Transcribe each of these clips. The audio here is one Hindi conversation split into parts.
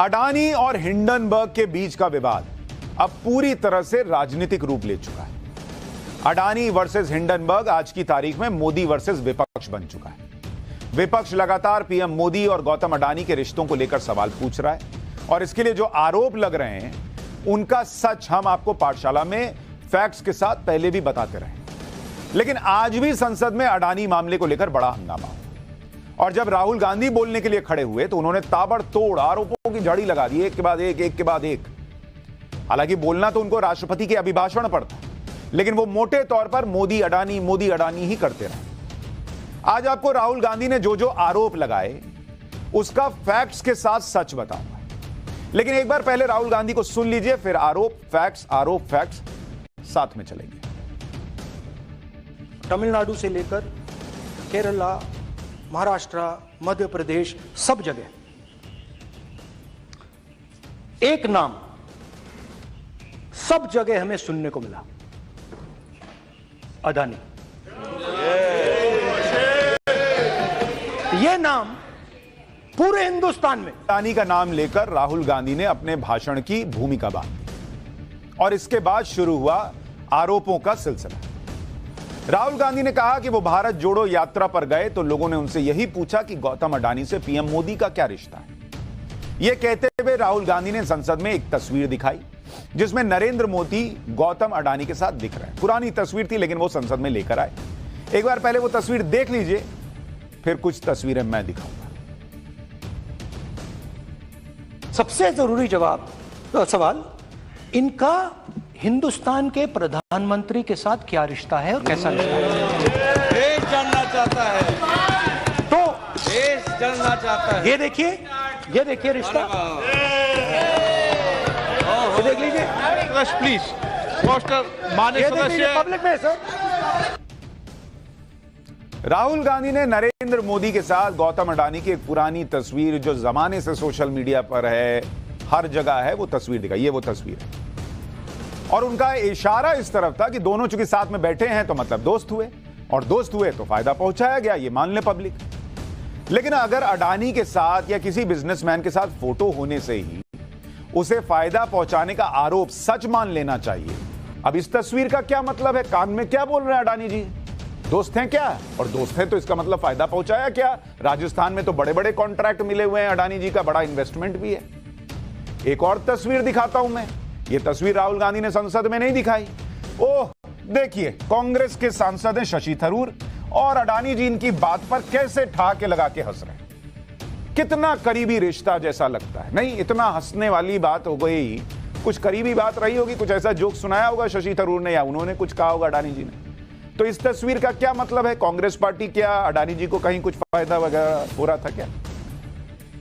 अडानी और हिंडनबर्ग के बीच का विवाद अब पूरी तरह से राजनीतिक रूप ले चुका है। अडानी वर्सेस हिंडनबर्ग आज की तारीख में मोदी वर्सेस विपक्ष बन चुका है। विपक्ष लगातार पीएम मोदी और गौतम अडानी के रिश्तों को लेकर सवाल पूछ रहा है और इसके लिए जो आरोप लग रहे हैं उनका सच हम आपको पाठशाला में फैक्ट्स के साथ पहले भी बताते रहे। लेकिन आज भी संसद में अडानी मामले को लेकर बड़ा हंगामा हुआ और जब राहुल गांधी बोलने के लिए खड़े हुए तो उन्होंने ताबड़तोड़ आरोपों की झड़ी लगा दी, एक के बाद एक। हालांकि बोलना तो उनको राष्ट्रपति के अभिभाषण पर था, लेकिन वो मोटे तौर पर मोदी अडानी ही करते रहे। आज आपको राहुल गांधी ने जो जो आरोप लगाए उसका फैक्ट्स के साथ सच बताऊंगा, लेकिन एक बार पहले राहुल गांधी को सुन लीजिए, फिर आरोप फैक्ट्स साथ में चलेंगे। तमिलनाडु से लेकर केरला, महाराष्ट्र, मध्य प्रदेश, सब जगह एक नाम सब जगह हमें सुनने को मिला, अडानी। यह नाम पूरे हिंदुस्तान में अडानी का नाम लेकर राहुल गांधी ने अपने भाषण की भूमिका बांधी और इसके बाद शुरू हुआ आरोपों का सिलसिला। राहुल गांधी ने कहा कि वो भारत जोड़ो यात्रा पर गए तो लोगों ने उनसे यही पूछा कि गौतम अडानी से पीएम मोदी का क्या रिश्ता है। यह कहते हुए राहुल गांधी ने संसद में एक तस्वीर दिखाई जिसमें नरेंद्र मोदी गौतम अडानी के साथ दिख रहे हैं। पुरानी तस्वीर थी लेकिन वो संसद में लेकर आए। एक बार पहले वो तस्वीर देख लीजिए, फिर कुछ तस्वीरें मैं दिखाऊंगा। सबसे जरूरी सवाल, इनका हिंदुस्तान के प्रधानमंत्री के साथ क्या रिश्ता है और कैसा रिश्ता है, देश जानना चाहता है। तो देश जानना चाहता है। ये देखिए रिश्ता, ये देख लीजिए प्लीज पोस्टर माननीय सदस्य पब्लिक में सर। राहुल गांधी ने नरेंद्र मोदी के साथ गौतम अडानी की एक पुरानी तस्वीर जो जमाने से सोशल मीडिया पर है, हर जगह है, वो तस्वीर दिखाई। ये वो तस्वीर है और उनका इशारा इस तरफ था कि दोनों चूंकि साथ में बैठे हैं तो मतलब दोस्त हुए, और दोस्त हुए तो फायदा पहुंचाया गया, ये मान ले पब्लिक। लेकिन अगर अडानी के साथ या किसी बिजनेसमैन के साथ फोटो होने से ही उसे फायदा पहुंचाने का आरोप सच मान लेना चाहिए। अब इस तस्वीर का क्या मतलब है? कान में क्या बोल रहे हैं अडानी जी? दोस्त हैं क्या? और दोस्त हैं तो इसका मतलब फायदा पहुंचाया क्या? राजस्थान में तो बड़े बड़े कॉन्ट्रैक्ट मिले हुए हैं अडानी जी का, बड़ा इन्वेस्टमेंट भी है। एक और तस्वीर दिखाता हूं मैं। ये तस्वीर राहुल गांधी ने संसद में नहीं दिखाई। ओह देखिए, कांग्रेस के सांसद हैं शशि थरूर और अडानी जी इनकी बात पर कैसे ठहाके लगा के हंस रहे हैं। कितना करीबी रिश्ता जैसा लगता है, नहीं? इतना हंसने वाली बात हो गई, कुछ करीबी बात रही होगी, कुछ ऐसा जोक सुनाया होगा शशि थरूर ने या उन्होंने कुछ कहा होगा अडानी जी ने। तो इस तस्वीर का क्या मतलब है? कांग्रेस पार्टी क्या अडानी जी को कहीं कुछ फायदा वगैरह हो रहा था क्या?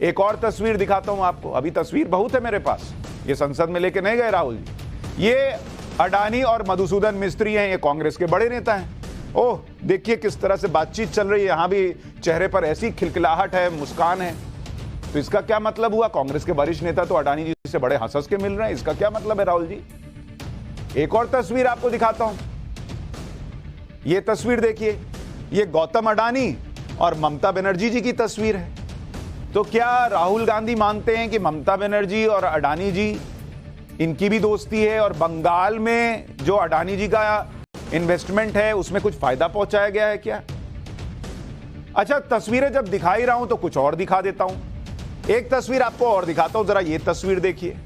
एक और तस्वीर दिखाता हूं आपको। अभी तस्वीर बहुत है मेरे पास, ये संसद में लेके नहीं गए राहुल जी। ये अडानी और मधुसूदन मिस्त्री हैं, ये कांग्रेस के बड़े नेता हैं। ओह देखिए किस तरह से बातचीत चल रही है, यहां भी चेहरे पर ऐसी खिलखिलाहट है, मुस्कान है। तो इसका क्या मतलब हुआ? कांग्रेस के वरिष्ठ नेता तो अडानी जी से बड़े हंस के मिल रहे हैं, इसका क्या मतलब है राहुल जी? एक और तस्वीर आपको दिखाता हूं। ये तस्वीर देखिए, ये गौतम अडानी और ममता बनर्जी जी की तस्वीर है। तो क्या राहुल गांधी मानते हैं कि ममता बनर्जी और अडानी जी इनकी भी दोस्ती है और बंगाल में जो अडानी जी का इन्वेस्टमेंट है उसमें कुछ फायदा पहुंचाया गया है क्या? अच्छा, तस्वीरें जब दिखाई रहा हूं तो कुछ और दिखा देता हूं। एक तस्वीर आपको और दिखाता हूं, जरा ये तस्वीर देखिए।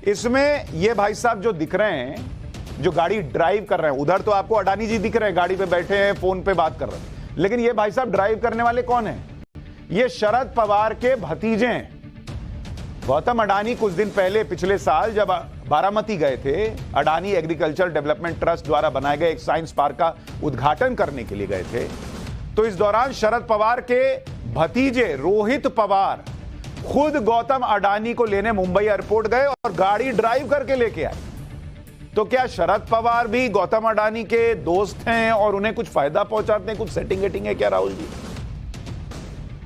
इसमें ये भाई साहब जो दिख रहे हैं, जो गाड़ी ड्राइव कर रहे हैं, उधर तो आपको अडानी जी दिख रहे हैं, गाड़ी पे बैठे हैं, फोन पे बात कर रहे हैं, लेकिन ये भाई साहब ड्राइव करने वाले कौन है? ये शरद पवार के भतीजे हैं। गौतम अडानी कुछ दिन पहले पिछले साल जब बारामती गए थे, अडानी एग्रीकल्चर डेवलपमेंट ट्रस्ट द्वारा बनाए गए एक साइंस पार्क का उद्घाटन करने के लिए गए थे। तो इस दौरान शरद पवार के भतीजे रोहित पवार खुद गौतम अडानी को लेने मुंबई एयरपोर्ट गए और गाड़ी ड्राइव करके लेके आए। तो क्या शरद पवार भी गौतम अडानी के दोस्त हैं और उन्हें कुछ फायदा पहुंचाते हैं? कुछ सेटिंग वेटिंग है क्या राहुल जी?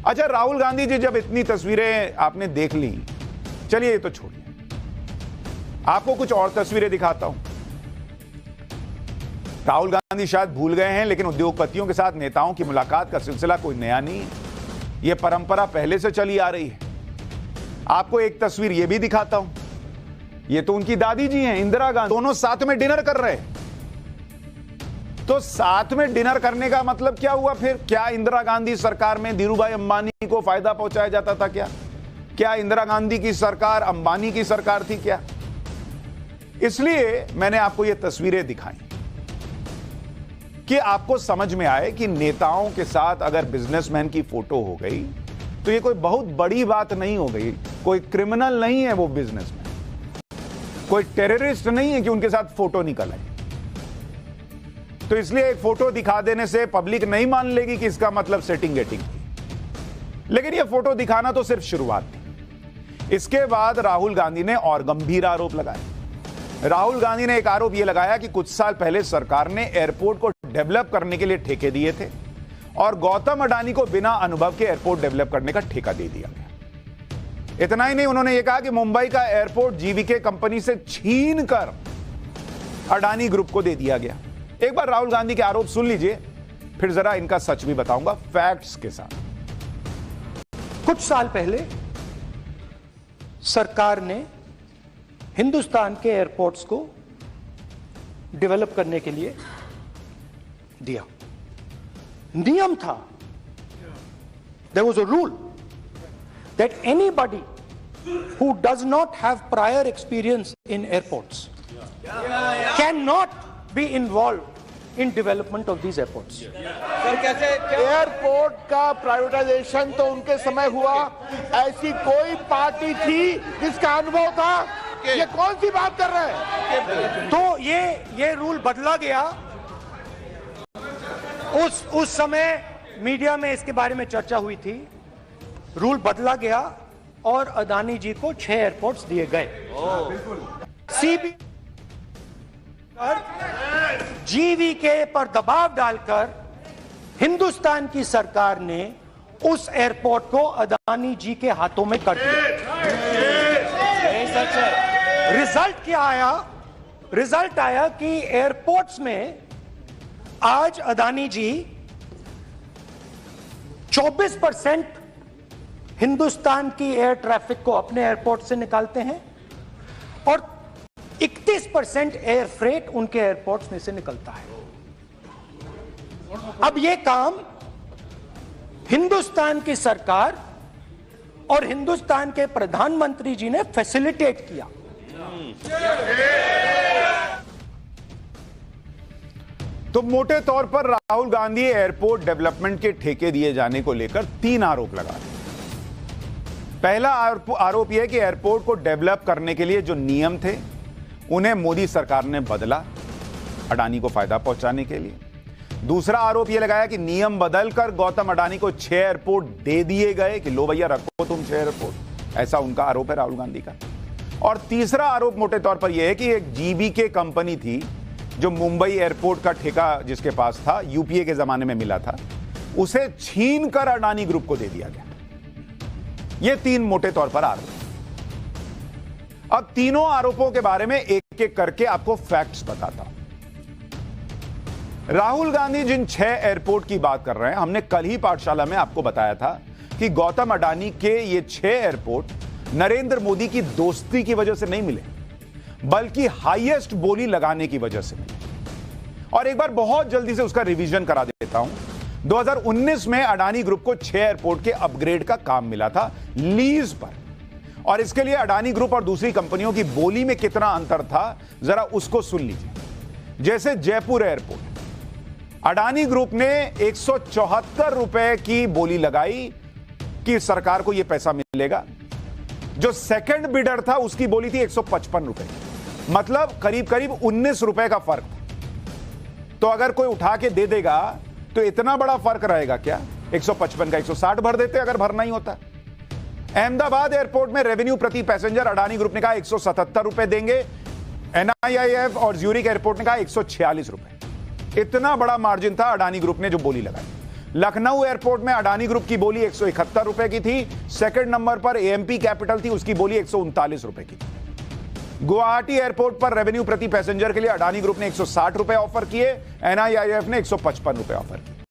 अच्छा, राहुल गांधी जी जब इतनी तस्वीरें आपने देख ली, चलिए ये तो छोड़िए, आपको कुछ और तस्वीरें दिखाता हूं। राहुल गांधी शायद भूल गए हैं, लेकिन उद्योगपतियों के साथ नेताओं की मुलाकात का सिलसिला कोई नया नहीं है। यह परंपरा पहले से चली आ रही है। आपको एक तस्वीर ये भी दिखाता हूं। ये तो उनकी दादी जी हैं, इंदिरा गांधी, दोनों साथ में डिनर कर रहे। तो साथ में डिनर करने का मतलब क्या हुआ फिर? क्या इंदिरा गांधी सरकार में धीरूभाई अंबानी को फायदा पहुंचाया जाता था? क्या इंदिरा गांधी की सरकार अंबानी की सरकार थी क्या? इसलिए मैंने आपको ये तस्वीरें दिखाई कि आपको समझ में आए कि नेताओं के साथ अगर बिजनेसमैन की फोटो हो गई तो ये कोई बहुत बड़ी बात नहीं हो गई। कोई क्रिमिनल नहीं है वो बिजनेसमैन, कोई टेररिस्ट नहीं है कि उनके साथ फोटो निकल आई। तो इसलिए एक फोटो दिखा देने से पब्लिक नहीं मान लेगी कि इसका मतलब सेटिंग गेटिंग थी। लेकिन ये फोटो दिखाना तो सिर्फ शुरुआत थी। इसके बाद राहुल गांधी ने और गंभीर आरोप लगाए। राहुल गांधी ने एक आरोप यह लगाया कि कुछ साल पहले सरकार ने एयरपोर्ट को डेवलप करने के लिए ठेके दिए थे और गौतम अडानी को बिना अनुभव के एयरपोर्ट डेवलप करने का ठेका दे दिया गया। इतना ही नहीं, उन्होंने यह कहा कि मुंबई का एयरपोर्ट जीवीके कंपनी से छीन कर अडानी ग्रुप को दे दिया गया। एक बार राहुल गांधी के आरोप सुन लीजिए, फिर जरा इनका सच भी बताऊंगा फैक्ट्स के साथ। कुछ साल पहले सरकार ने हिंदुस्तान के एयरपोर्ट्स को डेवलप करने के लिए दिया। नियम था, there was a rule that anybody who does not have prior experience in airports cannot be involved in development of these airports. Sir कैसे एयरपोर्ट का प्राइवेटाइजेशन तो उनके समय हुआ, ऐसी कोई पार्टी थी जिसका अनुभव था? ये कौन सी बात कर रहे हैं? तो ये रूल बदला गया। उस समय मीडिया में इसके बारे में चर्चा हुई थी। रूल बदला गया और अदानी जी को 6 एयरपोर्ट्स दिए गए। सीबी जीवीके पर दबाव डालकर हिंदुस्तान की सरकार ने उस एयरपोर्ट को अदानी जी के हाथों में कर दिया। रिजल्ट क्या आया? रिजल्ट आया कि एयरपोर्ट्स में आज अदानी जी 24% हिंदुस्तान की एयर ट्रैफिक को अपने एयरपोर्ट से निकालते हैं और 31% एयर फ्रेट उनके एयरपोर्ट्स में से निकलता है। अब यह काम हिंदुस्तान की सरकार और हिंदुस्तान के प्रधानमंत्री जी ने फैसिलिटेट किया। तो मोटे तौर पर राहुल गांधी एयरपोर्ट डेवलपमेंट के ठेके दिए जाने को लेकर 3 आरोप लगा रहे। पहला आरोप यह कि एयरपोर्ट को डेवलप करने के लिए जो नियम थे उन्हें मोदी सरकार ने बदला अडानी को फायदा पहुंचाने के लिए। दूसरा आरोप यह लगाया कि नियम बदलकर गौतम अडानी को 6 एयरपोर्ट दे दिए गए कि लो भैया रखो तुम 6 एयरपोर्ट। ऐसा उनका आरोप है राहुल गांधी का। और तीसरा आरोप मोटे तौर पर यह है कि एक जीवीके कंपनी थी जो मुंबई एयरपोर्ट का ठेका जिसके पास था, यूपीए के जमाने में मिला था, उसे छीन कर अडानी ग्रुप को दे दिया गया। ये 3 मोटे तौर पर आरोप। अब तीनों आरोपों के बारे में एक एक करके आपको फैक्ट्स बताता हूं। राहुल गांधी जिन 6 एयरपोर्ट की बात कर रहे हैं, हमने कल ही पाठशाला में आपको बताया था कि गौतम अडानी के ये 6 एयरपोर्ट नरेंद्र मोदी की दोस्ती की वजह से नहीं मिले, बल्कि हाईएस्ट बोली लगाने की वजह से मिले। और एक बार बहुत जल्दी से उसका रिवीजन करा देता हूं। 2019 में अडानी ग्रुप को 6 एयरपोर्ट के अपग्रेड का काम मिला था लीज पर, और इसके लिए अडानी ग्रुप और दूसरी कंपनियों की बोली में कितना अंतर था जरा उसको सुन लीजिए। जैसे जयपुर एयरपोर्ट, अडानी ग्रुप ने 174 रुपए की बोली लगाई कि सरकार को यह पैसा मिलेगा। जो सेकंड बिडर था उसकी बोली थी 155 रुपए, मतलब करीब करीब 19 रुपए का फर्क था। तो अगर कोई उठा के दे देगा तो इतना बड़ा फर्क रहेगा क्या? 155 का 160 भर देते अगर भरना ही होता। अहमदाबाद एयरपोर्ट में रेवेन्यू प्रति पैसेंजर अडानी ग्रुप ने कहा 177 रुपए देंगे, एनआईआईएफ और ज्यूरिक एयरपोर्ट ने कहा 146 रुपए। इतना बड़ा मार्जिन था अडानी ग्रुप ने जो बोली लगाई। लखनऊ एयरपोर्ट में अडानी ग्रुप की बोली 171 रुपए की थी, सेकंड नंबर पर एएमपी कैपिटल थी, उसकी बोली 139 रुपए की थी। गुवाहाटी एयरपोर्ट पर रेवेन्यू प्रति पैसेंजर के लिए अडानी ग्रुप ने 160 रुपए ऑफर किए, एनआईआईएफ ने 155 रुपए ऑफर किए।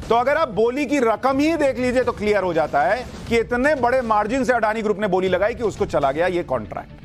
तो अगर आप बोली की रकम ही देख लीजिए तो क्लियर हो जाता है कि इतने बड़े मार्जिन से अडानी ग्रुप ने बोली लगाई कि उसको चला गया ये कॉन्ट्रैक्ट।